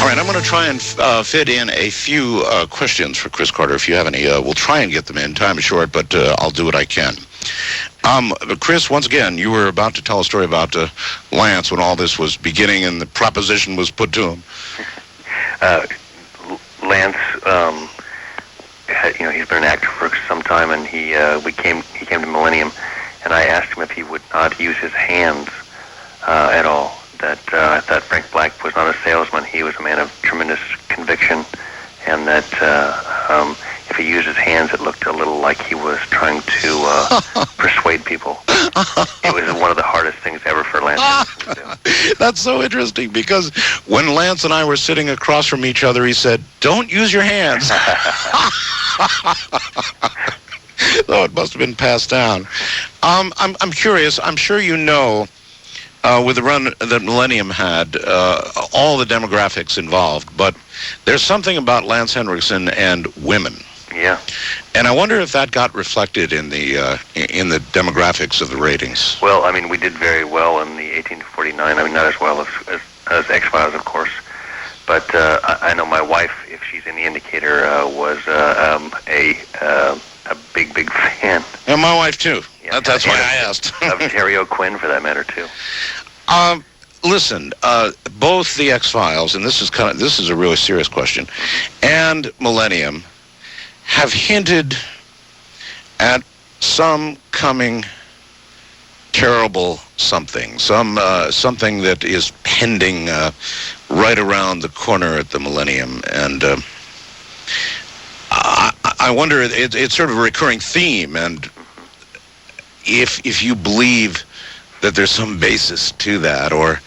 All right, I'm going to try and fit in a few questions for Chris Carter. If you have any, we'll try and get them in. Time is short, but I'll do what I can. Chris, once again, you were about to tell a story about Lance when all this was beginning and the proposition was put to him. Lance, he's been an actor for some time, and he came to Millennium, and I asked him if he would not use his hands at all. That I thought Frank Black was not a salesman. He was a man of tremendous conviction, and that if he used his hands, it looked a little like he was trying to persuade people. It was one of the hardest things ever for Lance to do. That's so interesting, because when Lance and I were sitting across from each other, he said, "Don't use your hands." Though it must have been passed down. I'm curious. I'm sure you know, with the run that Millennium had, all the demographics involved, but there's something about Lance Hendrickson and women. Yeah. And I wonder if that got reflected in the demographics of the ratings. Well, I mean, we did very well in the 18 to 49. I mean, not as well as X-Files, of course. But I know my wife, if she's any indicator, was a big fan. And my wife, too. Yeah, that's why I asked. Of Terry O'Quinn, for that matter, too. Listen, both the X-Files, and this is a really serious question, and Millennium have hinted at some coming terrible something, something that is pending right around the corner at the Millennium, and I wonder, it's sort of a recurring theme, and if you believe that there's some basis to that, or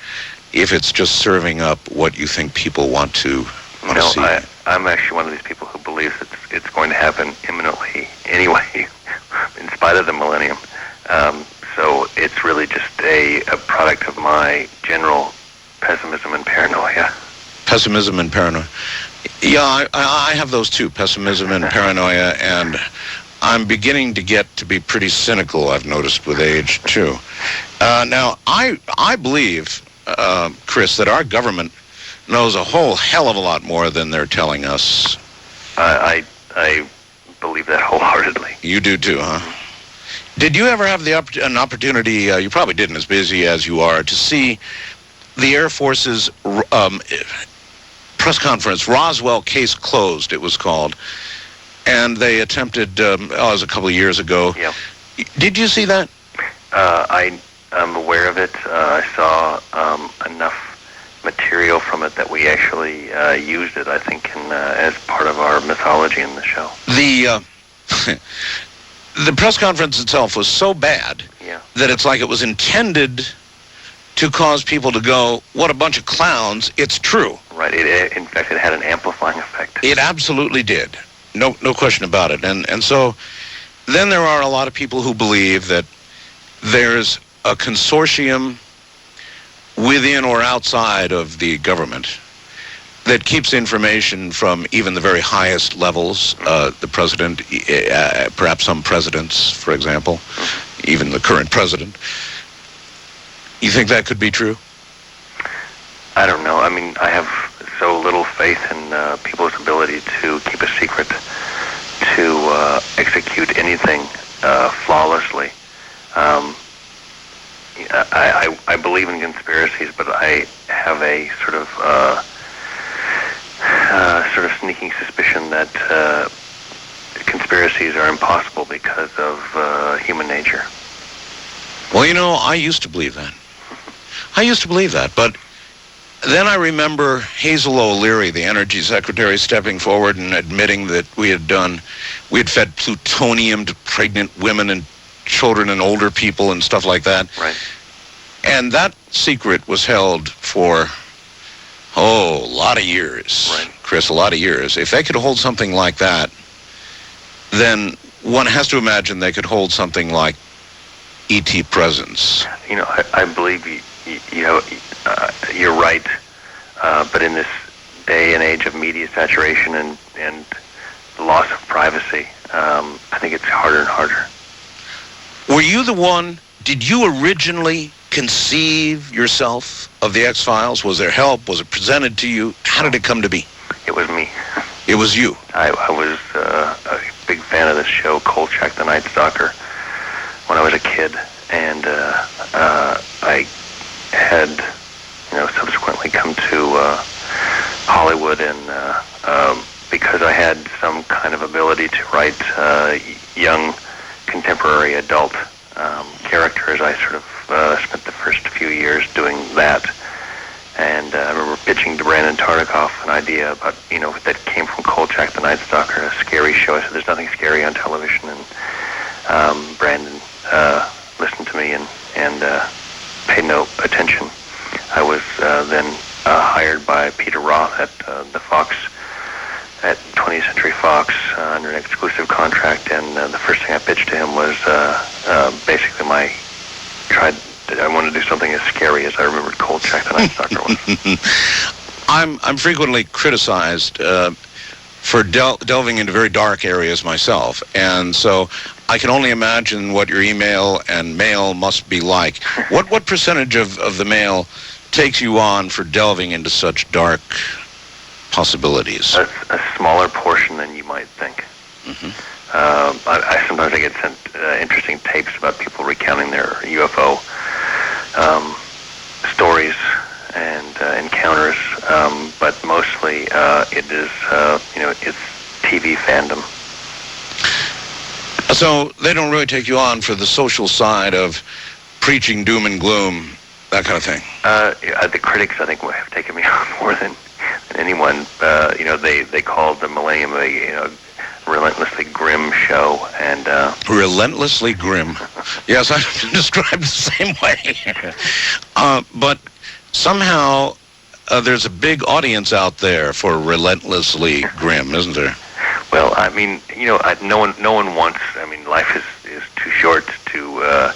if it's just serving up what you think people want to see. I'm actually one of these people who believes it's going to happen imminently anyway, in spite of the Millennium. So it's really just a product of my general pessimism and paranoia. Pessimism and paranoia. Yeah, I have those too, pessimism and paranoia, and I'm beginning to get to be pretty cynical, I've noticed, with age, too. Now, I believe, Chris, that our government knows a whole hell of a lot more than they're telling us. I believe that wholeheartedly. You do, too, huh? Did you ever have an opportunity, you probably didn't, as busy as you are, to see the Air Force's press conference, Roswell Case Closed, it was called, and they attempted, it was a couple of years ago. Yeah. Did you see that? I'm aware of it. I saw enough material from it that we actually used it, I think, as part of our mythology in the show. The press conference itself was so bad that it's like it was intended to cause people to go, what a bunch of clowns, it's true. Right. In fact, it had an amplifying effect. It absolutely did. No question about it. And so then there are a lot of people who believe that there's a consortium within or outside of the government that keeps information from even the very highest levels, the president, perhaps some presidents, for example, even the current president. You think that could be true? I don't know. I mean, I have so little faith in people's ability to keep a secret, to execute anything flawlessly. I believe in conspiracies, but I have a sort of sneaking suspicion that conspiracies are impossible because of human nature. Well, you know, I used to believe that. But then I remember Hazel O'Leary, the Energy Secretary, stepping forward and admitting that we had fed plutonium to pregnant women and children and older people and stuff like that. Right. And that secret was held for, a lot of years. Right. Chris, a lot of years. If they could hold something like that, then one has to imagine they could hold something like E.T. presence. You know, I believe you're right, but in this day and age of media saturation and the loss of privacy, I think it's harder and harder. Were you the one did you originally conceive yourself of the X-Files? Was there help? Was it presented to you? How did it come to be? It was me. It was you. I was a big fan of this show, Kolchak the Night Stalker, when I was a kid, and I had, subsequently come to Hollywood, and because I had some kind of ability to write young, contemporary adult characters, I sort of spent the first few years doing that. And I remember pitching to Brandon Tartikoff an idea about, that came from Kolchak the Night Stalker, a scary show. I said, there's nothing scary on television. And Brandon listened to me and paid no attention. I was then hired by Peter Roth at the Fox, at 20th Century Fox, under an exclusive contract. And the first thing I pitched to him was basically I wanted to do something as scary as I remembered Kolchak the Night Stalker was. I'm frequently criticized for delving into very dark areas myself, and so I can only imagine what your email and mail must be like. What percentage of the mail takes you on for delving into such dark possibilities? A smaller portion than you might think. Mm-hmm. Sometimes I get sent interesting tapes about people recounting their UFO stories and encounters, but mostly it is, it's TV fandom. So they don't really take you on for the social side of preaching doom and gloom, that kind of thing? The critics, I think, have taken me on more than anyone. They called the Millennium a relentlessly grim show, and relentlessly grim. Yes, I've been described the same way. But somehow there's a big audience out there for relentlessly grim, isn't there? Well, I mean, no one wants. I mean, life is too short to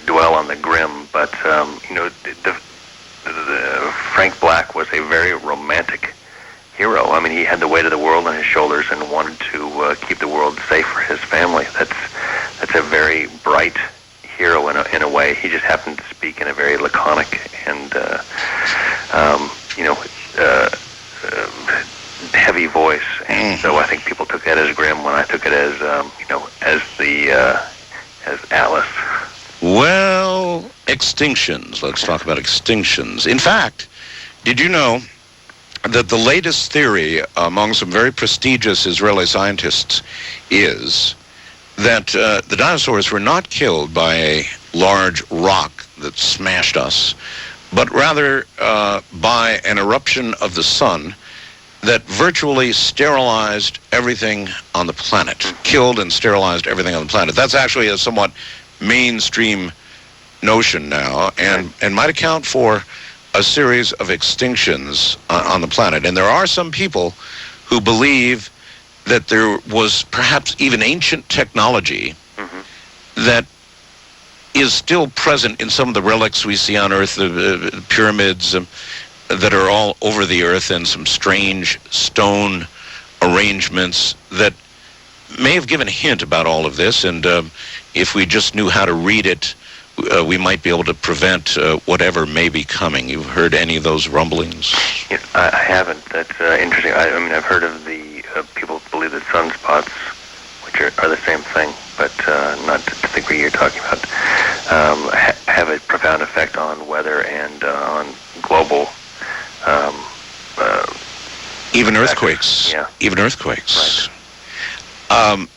dwell on the grim. But the Frank Black was a very romantic hero. I mean, he had the weight of the world on his shoulders and wanted to keep the world safe for his family. That's a very bright hero in a way. He just happened to speak in a very laconic and heavy voice, and so I think people took that as grim when I took it as as Alice. Well, extinctions. Let's talk about extinctions. In fact, did you know that the latest theory among some very prestigious Israeli scientists is that the dinosaurs were not killed by a large rock that smashed us, but rather by an eruption of the sun that virtually sterilized everything on the planet, killed and sterilized everything on the planet. That's actually a somewhat mainstream notion now, and might account for a series of extinctions on the planet. And there are some people who believe that there was perhaps even ancient technology that is still present in some of the relics we see on Earth, the pyramids that are all over the Earth, and some strange stone arrangements that may have given a hint about all of this. And if we just knew how to read it, we might be able to prevent whatever may be coming. You've heard any of those rumblings? Yeah, I haven't. That's interesting. I mean, I've heard of the people believe that sunspots, which are the same thing, but not to the degree you're talking about, have a profound effect on weather and on global. Even earthquakes. Yeah. Even earthquakes. Right.